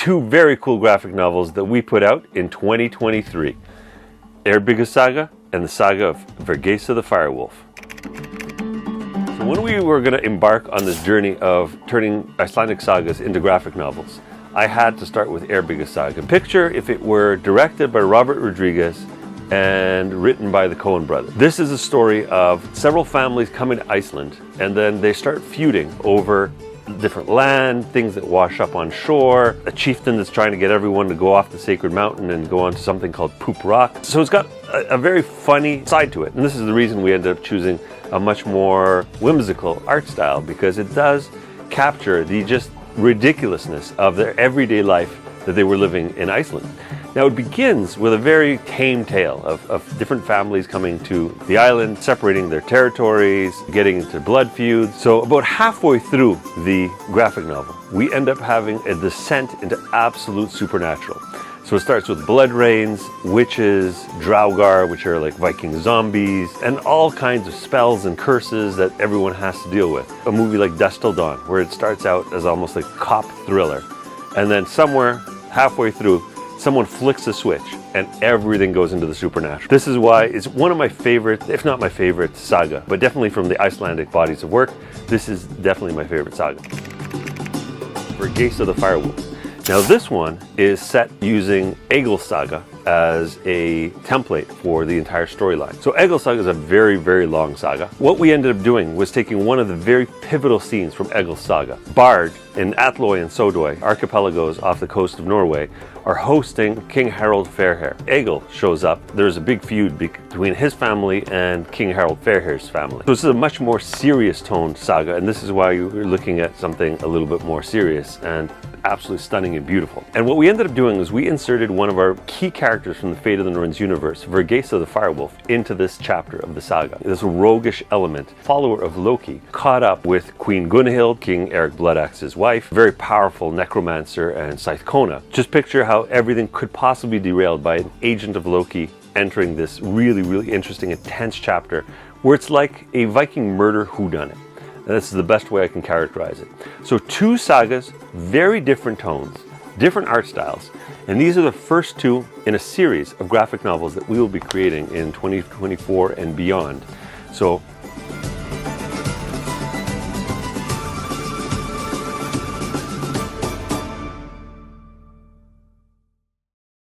two very cool graphic novels that we put out in 2023. Eyrbyggja Saga and the Saga of Vargeisa the Firewolf. So when we were going to embark on this journey of turning Icelandic sagas into graphic novels, I had to start with Eyrbyggja Saga. Picture if it were directed by Robert Rodriguez and written by the Coen Brothers. This is a story of several families coming to Iceland, and then they start feuding over different land, things that wash up on shore, a chieftain that's trying to get everyone to go off the sacred mountain and go onto something called Poop Rock. So it's got a very funny side to it, and this is the reason we ended up choosing a much more whimsical art style, because it does capture the just ridiculousness of their everyday life that they were living in Iceland. Now it begins with a very tame tale of different families coming to the island, separating their territories, getting into blood feuds. So about halfway through the graphic novel, we end up having a descent into absolute supernatural. So it starts with blood rains, witches, draugr, which are like Viking zombies, and all kinds of spells and curses that everyone has to deal with. A movie like Dusk Till Dawn, where it starts out as almost like a cop thriller, and then somewhere halfway through, someone flicks a switch and everything goes into the supernatural. This is why it's one of my favorite, if not my favorite saga, but definitely from the Icelandic bodies of work, this is definitely my favorite saga. Vargeisa the Firewolf. Now this one is set using Egil's saga as a template for the entire storyline. So Egil's saga is a very, very long saga. What we ended up doing was taking one of the very pivotal scenes from Egil's saga. Bard in Atloy and Sodoi, archipelagos off the coast of Norway, are hosting King Harald Fairhair. Egil shows up. There's a big feud between his family and King Harald Fairhair's family. So this is a much more serious toned saga, and this is why we're looking at something a little bit more serious and absolutely stunning and beautiful. And what we ended up doing is we inserted one of our key characters from the Fate of the Norns universe, Vargeisa the Firewolf, into this chapter of the saga. This roguish element, follower of Loki, caught up with Queen Gunhild, King Eric Bloodaxe's wife, very powerful necromancer and Scythecona. Just picture how everything could possibly be derailed by an agent of Loki entering this really, really interesting, intense chapter where it's like a Viking murder whodunit. And this is the best way I can characterize it. So two sagas, very different tones, different art styles, and these are the first two in a series of graphic novels that we will be creating in 2024 and beyond. So